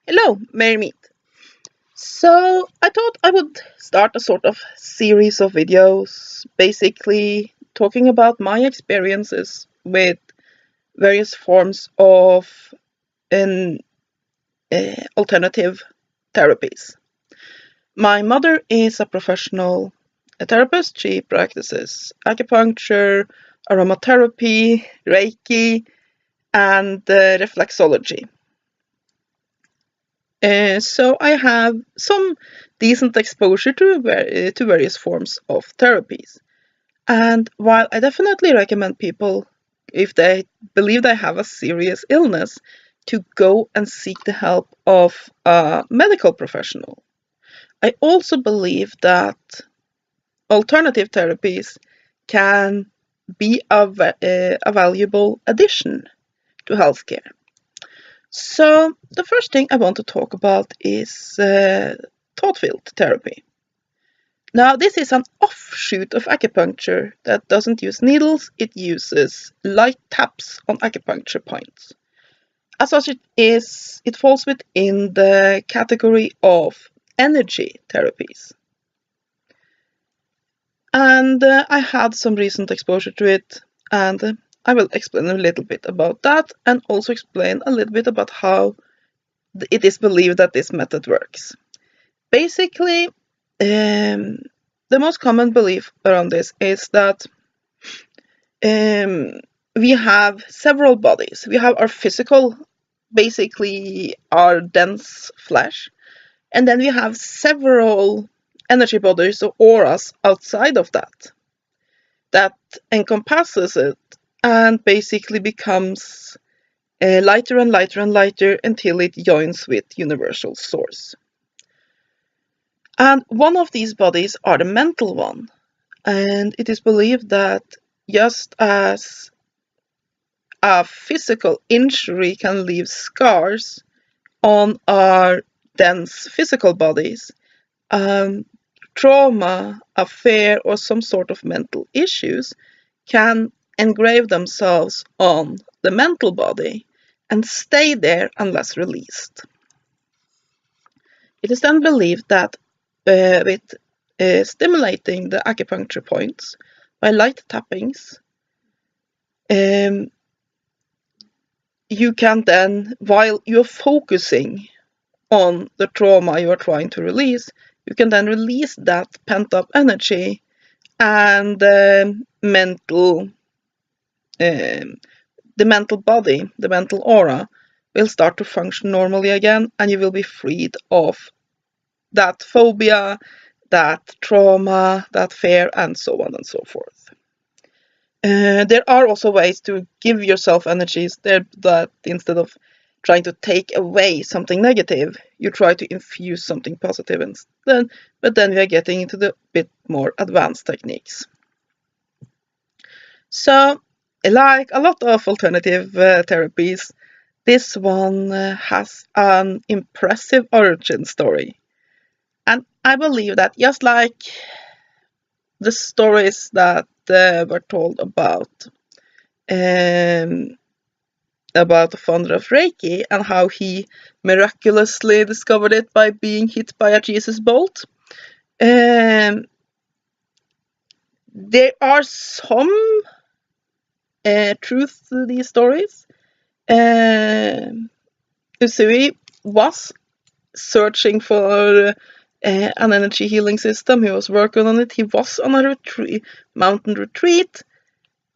Hello, Mary Meet. So I thought I would start a sort of series of videos, basically talking about my experiences with various forms of an, alternative therapies. My mother is a professional therapist. She practices acupuncture, aromatherapy, Reiki, and reflexology. So I have some decent exposure to various forms of therapies. And while I definitely recommend people, if they believe they have a serious illness, to go and seek the help of a medical professional, I also believe that alternative therapies can be a valuable addition to healthcare. So, the first thing I want to talk about is thought field therapy. Now, this is an offshoot of acupuncture that doesn't use needles, it uses light taps on acupuncture points. As such, it falls within the category of energy therapies. And I had some recent exposure to it, and I will explain a little bit about that and also explain a little bit about how it is believed that this method works. Basically, the most common belief around this is that we have several bodies. We have our physical, basically our dense flesh, and then we have several energy bodies or auras outside of that encompasses it and basically becomes lighter and lighter and lighter until it joins with universal source. And one of these bodies are the mental one. And it is believed that just as a physical injury can leave scars on our dense physical bodies, trauma, affair, or some sort of mental issues can engrave themselves on the mental body and stay there unless released. It is then believed that with stimulating the acupuncture points by light tappings, you can then, while you're focusing on the trauma you are trying to release, you can then release that pent-up energy and the mental body, the mental aura, will start to function normally again, and you will be freed of that phobia, that trauma, that fear, and so on and so forth. There are also ways to give yourself energies there that instead of trying to take away something negative, you try to infuse something positive instead, but then we are getting into the bit more advanced techniques. So, like a lot of alternative therapies, this one has an impressive origin story. And I believe that just like the stories that were told about the founder of Reiki and how he miraculously discovered it by being hit by a Jesus bolt. There are some truth to these stories. Usui was searching for an energy healing system. He was working on it. He was on a mountain retreat.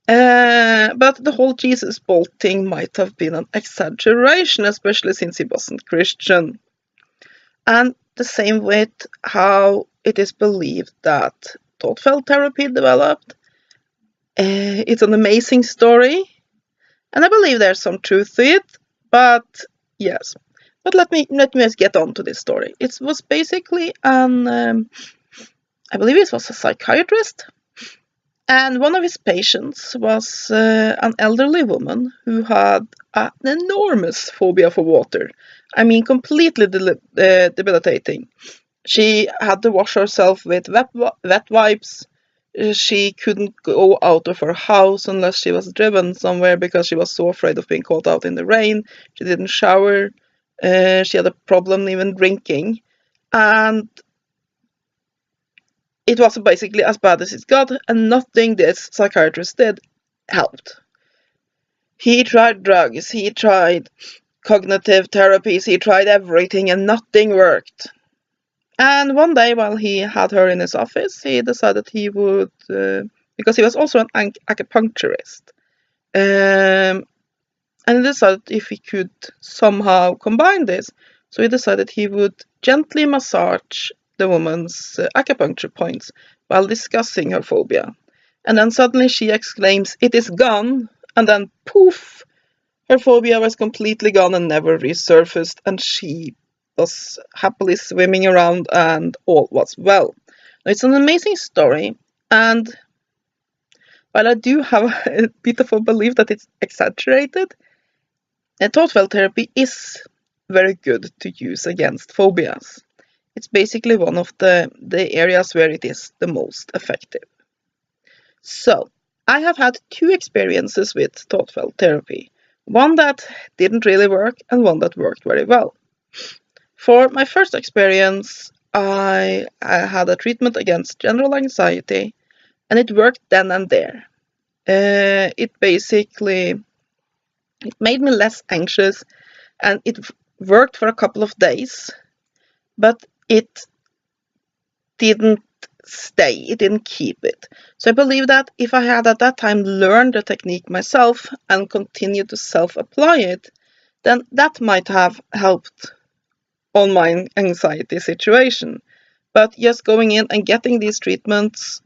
But the whole Jesus bolt thing might have been an exaggeration, especially since he wasn't Christian. And the same with how it is believed that thought field therapy developed. It's an amazing story, and I believe there's some truth to it, but yes. But let me just get on to this story. It was basically I believe it was a psychiatrist, and one of his patients was an elderly woman who had an enormous phobia for water. I mean, completely debilitating. She had to wash herself with wet wipes. She couldn't go out of her house unless she was driven somewhere because she was so afraid of being caught out in the rain. She didn't shower. She had a problem even drinking, and it was basically as bad as it got, and nothing this psychiatrist did helped. He tried drugs, he tried cognitive therapies, he tried everything, and nothing worked. And one day, while he had her in his office, he decided he would, because he was also an acupuncturist, and he decided if he could somehow combine this. So he decided he would gently massage the woman's acupuncture points while discussing her phobia. And then suddenly she exclaims, "It is gone!" And then poof, her phobia was completely gone and never resurfaced, and she was happily swimming around and all was well. Now, it's an amazing story, and while I do have a bit of a belief that it's exaggerated, thought therapy is very good to use against phobias. It's basically one of the areas where it is the most effective. So, I have had two experiences with thought therapy. One that didn't really work and one that worked very well. For my first experience, I had a treatment against general anxiety, and it worked then and there. It made me less anxious, and it worked for a couple of days, but it didn't stay, it didn't keep it. So I believe that if I had at that time learned the technique myself and continued to self-apply it, then that might have helped on my anxiety situation. But just going in and getting these treatments,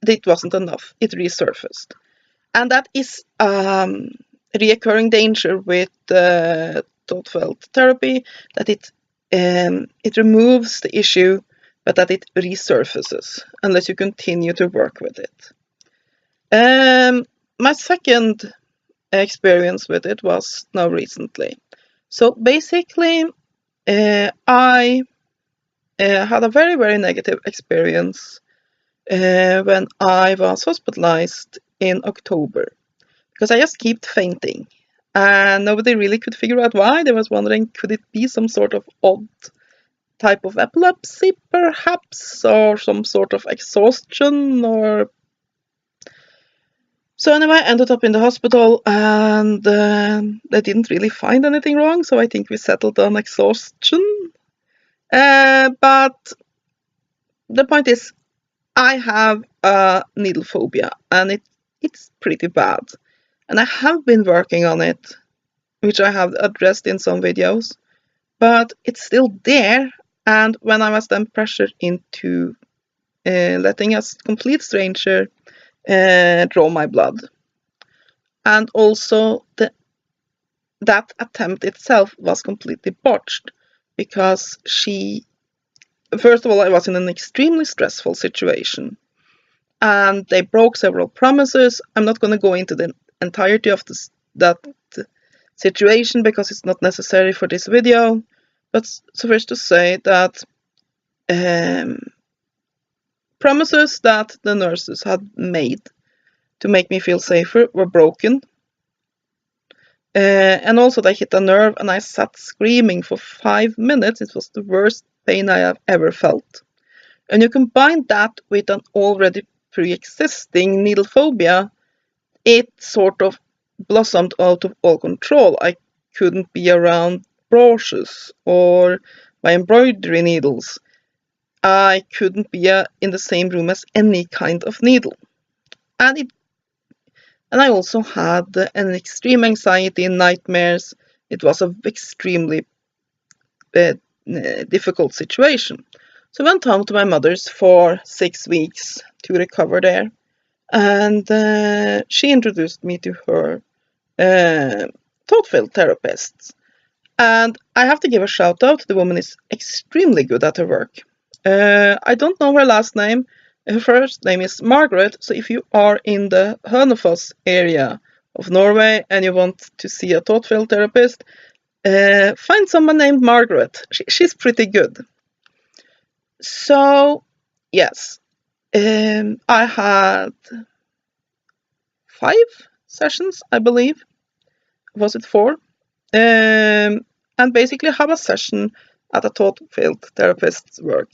it wasn't enough. It resurfaced. And that is a reoccurring danger with thought therapy, that it removes the issue, but that it resurfaces unless you continue to work with it. My second experience with it was now recently. So basically, I had a very, very negative experience when I was hospitalized in October, because I just kept fainting, and nobody really could figure out why. They was wondering, could it be some sort of odd type of epilepsy, perhaps, or some sort of exhaustion, or... So anyway, I ended up in the hospital, and they didn't really find anything wrong, so I think we settled on exhaustion. But the point is, I have a needle phobia, and it's pretty bad. And I have been working on it, which I have addressed in some videos, but it's still there. And when I was then pressured into letting a complete stranger draw my blood, and also that attempt itself was completely botched, because first of all, I was in an extremely stressful situation, and they broke several promises. I'm not going to go into the entirety of that situation because it's not necessary for this video, but suffice to say that promises that the nurses had made to make me feel safer were broken. And also they hit a nerve, and I sat screaming for 5 minutes. It was the worst pain I have ever felt. And you combine that with an already pre-existing needle phobia, it sort of blossomed out of all control. I couldn't be around brushes or my embroidery needles. I couldn't be in the same room as any kind of needle. And I also had an extreme anxiety and nightmares. It was an extremely difficult situation. So I went home to my mother's for 6 weeks to recover there. And she introduced me to her thought therapist. And I have to give a shout out. The woman is extremely good at her work. I don't know her last name. Her first name is Margaret. So if you are in the Hønefoss area of Norway and you want to see a thought therapist, find someone named Margaret. She's pretty good. So, yes, I had 5 sessions, I believe. Was it 4? and basically how a session at a thought-filled therapist's work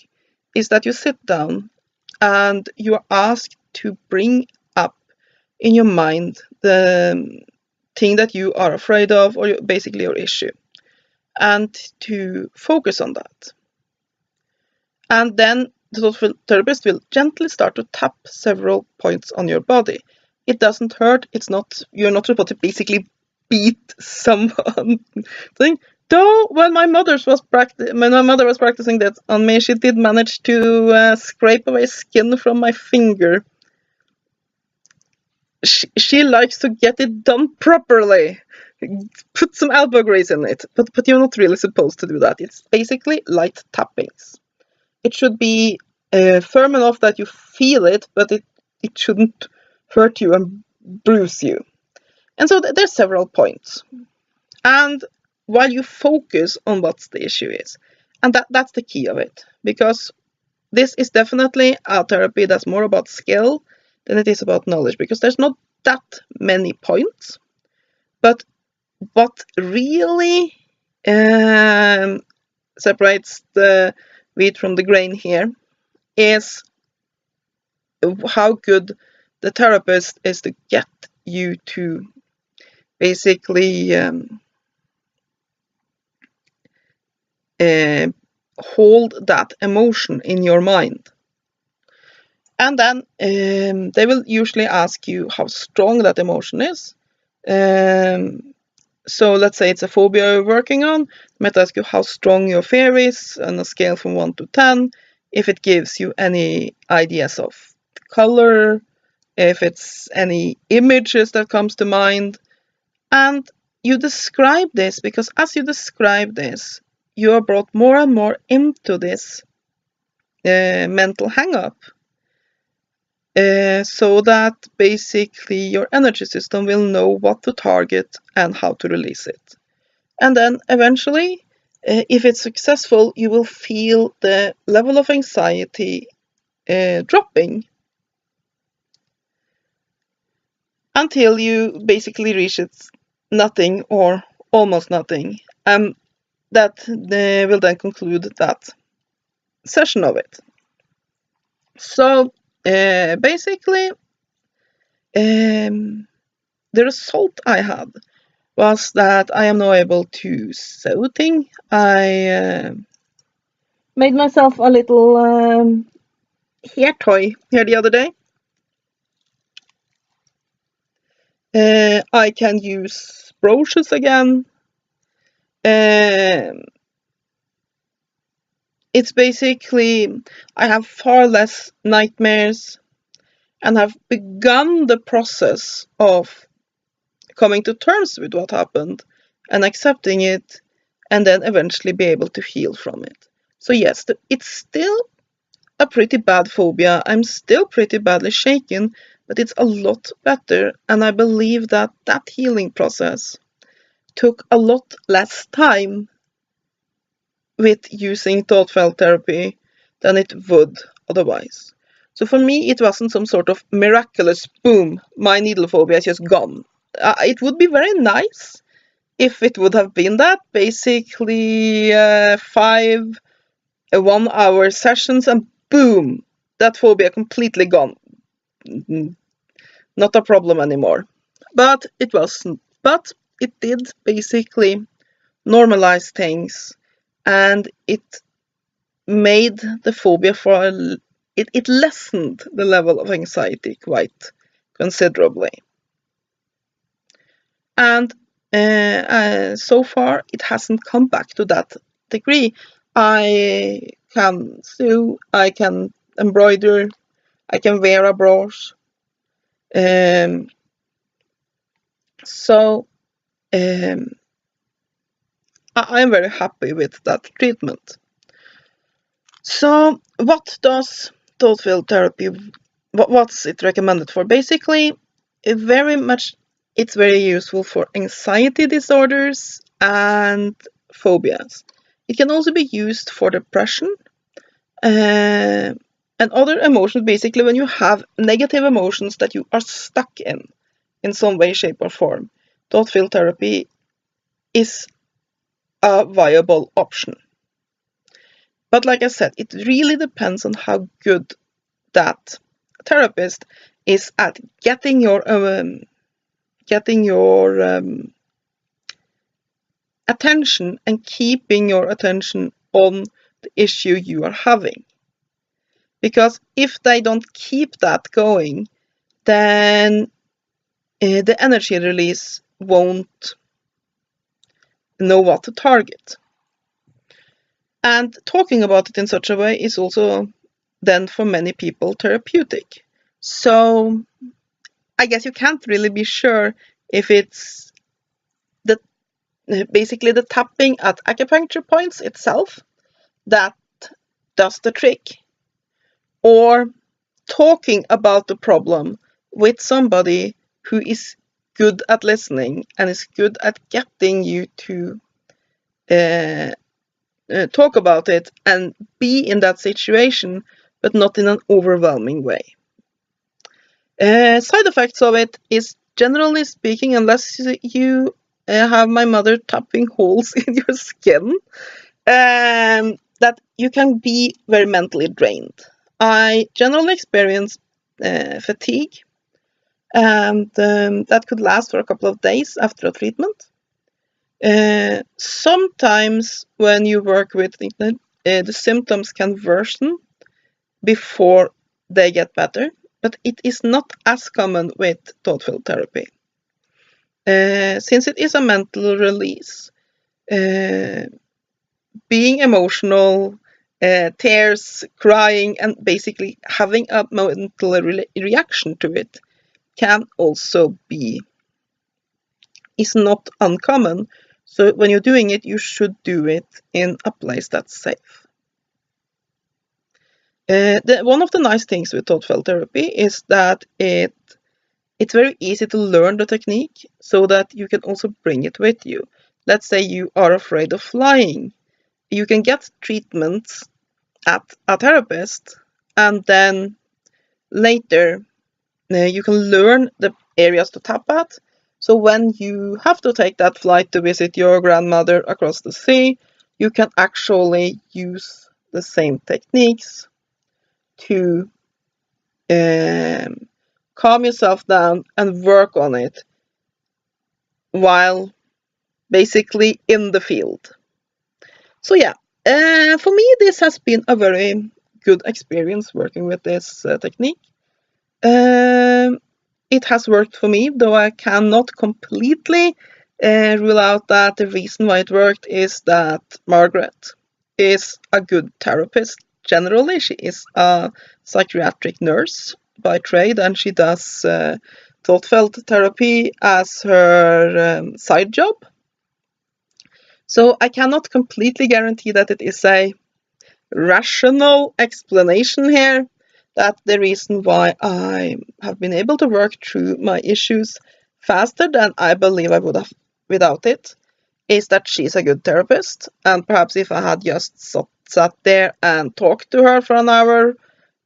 is that you sit down and you are asked to bring up in your mind the thing that you are afraid of, or basically your issue, and to focus on that. And then the thoughtful therapist will gently start to tap several points on your body. It doesn't hurt. You're not supposed to basically beat someone. Though when my mother was practicing that on me, she did manage to scrape away skin from my finger. She likes to get it done properly. Put some elbow grease in it, but you're not really supposed to do that. It's basically light tappings. It should be firm enough that you feel it, but it shouldn't hurt you and bruise you. And so there's several points. And while you focus on what the issue is, and that's the key of it, because this is definitely a therapy that's more about skill than it is about knowledge, because there's not that many points. But what really separates the wheat from the grain here is how good the therapist is to get you to basically hold that emotion in your mind. And then they will usually ask you how strong that emotion is. So let's say it's a phobia you're working on. They might ask you how strong your fear is on a scale from 1 to 10. If it gives you any ideas of color, if it's any images that comes to mind. And you describe this, because as you describe this, you are brought more and more into this mental hang-up. So that basically your energy system will know what to target and how to release it. And then eventually, if it's successful, you will feel the level of anxiety dropping until you basically reach nothing or almost nothing. That will then conclude that session of it. So basically, the result I had was that I am now able to sew things. I made myself a little hair toy here the other day. I can use brooches again. It's basically, I have far less nightmares and have begun the process of coming to terms with what happened and accepting it, and then eventually be able to heal from it. So yes, it's still a pretty bad phobia. I'm still pretty badly shaken, but it's a lot better, and I believe that that healing process took a lot less time with using thought-felt therapy than it would otherwise. So for me, it wasn't some sort of miraculous boom, my needle phobia is just gone. It would be very nice if it would have been that. Basically, 5 1-hour sessions and boom, that phobia completely gone. Not a problem anymore. But it wasn't. But it did basically normalize things, and it made the phobia it lessened the level of anxiety quite considerably. And so far, it hasn't come back to that degree. I can sew, I can embroider, I can wear a brooch. So I'm very happy with that treatment. So what does thought-filled therapy, what's it recommended for? Basically, it's very useful for anxiety disorders and phobias. It can also be used for depression and other emotions, basically when you have negative emotions that you are stuck in some way, shape or form. Thought-filled therapy is a viable option. But like I said, it really depends on how good that therapist is at getting your attention and keeping your attention on the issue you are having. Because if they don't keep that going, then the energy release won't know what to target. And talking about it in such a way is also then for many people therapeutic. So I guess you can't really be sure if it's basically the tapping at acupuncture points itself that does the trick, or talking about the problem with somebody who is good at listening and is good at getting you to talk about it and be in that situation, but not in an overwhelming way. Side effects of it is, generally speaking, unless you have my mother tapping holes in your skin, that you can be very mentally drained. I generally experience fatigue, and that could last for a couple of days after a treatment. Sometimes when you work with the symptoms can worsen before they get better, but it is not as common with thoughtful therapy. Since it is a mental release, being emotional, tears, crying, and basically having a mental reaction to it can also is not uncommon. So when you're doing it, you should do it in a place that's safe. One of the nice things with thoughtful therapy is that it's very easy to learn the technique so that you can also bring it with you. Let's say you are afraid of flying. You can get treatments at a therapist, and then later you can learn the areas to tap at. So when you have to take that flight to visit your grandmother across the sea, you can actually use the same techniques to calm yourself down and work on it while basically in the field. So yeah, for me this has been a very good experience working with this technique. It has worked for me, though I cannot completely rule out that the reason why it worked is that Margaret is a good therapist. Generally, she is a psychiatric nurse by trade, and she does thoughtful therapy as her side job. So I cannot completely guarantee that it is a rational explanation here, that the reason why I have been able to work through my issues faster than I believe I would have without it is that she's a good therapist. And perhaps if I had just sat there and talked to her for an hour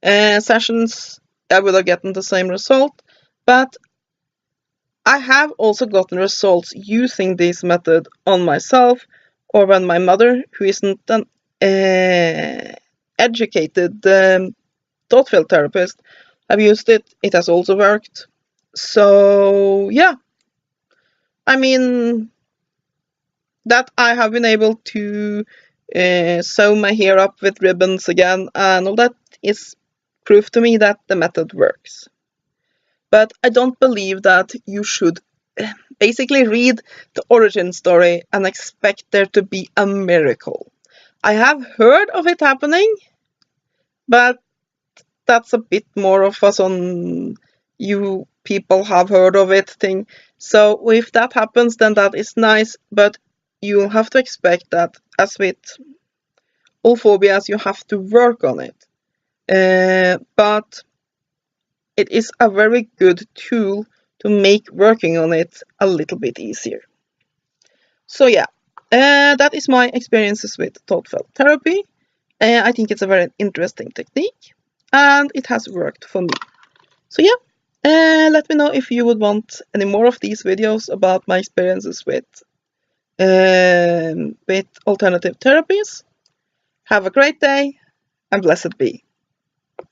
sessions, I would have gotten the same result. But I have also gotten results using this method on myself, or when my mother, who isn't an educated thoughtful therapist, have used it. It has also worked. So yeah, I mean, that I have been able to sew my hair up with ribbons again and all that is proof to me that the method works. But I don't believe that you should basically read the origin story and expect there to be a miracle. I have heard of it happening, but that's a bit more of a on you people have heard of it thing. So if that happens, then that is nice, but you'll have to expect that, as with all phobias, you have to work on it. But it is a very good tool to make working on it a little bit easier. So yeah, that is my experiences with thoughtful therapy. I think it's a very interesting technique, and it has worked for me. So yeah, let me know if you would want any more of these videos about my experiences with with alternative therapies. Have a great day and blessed be.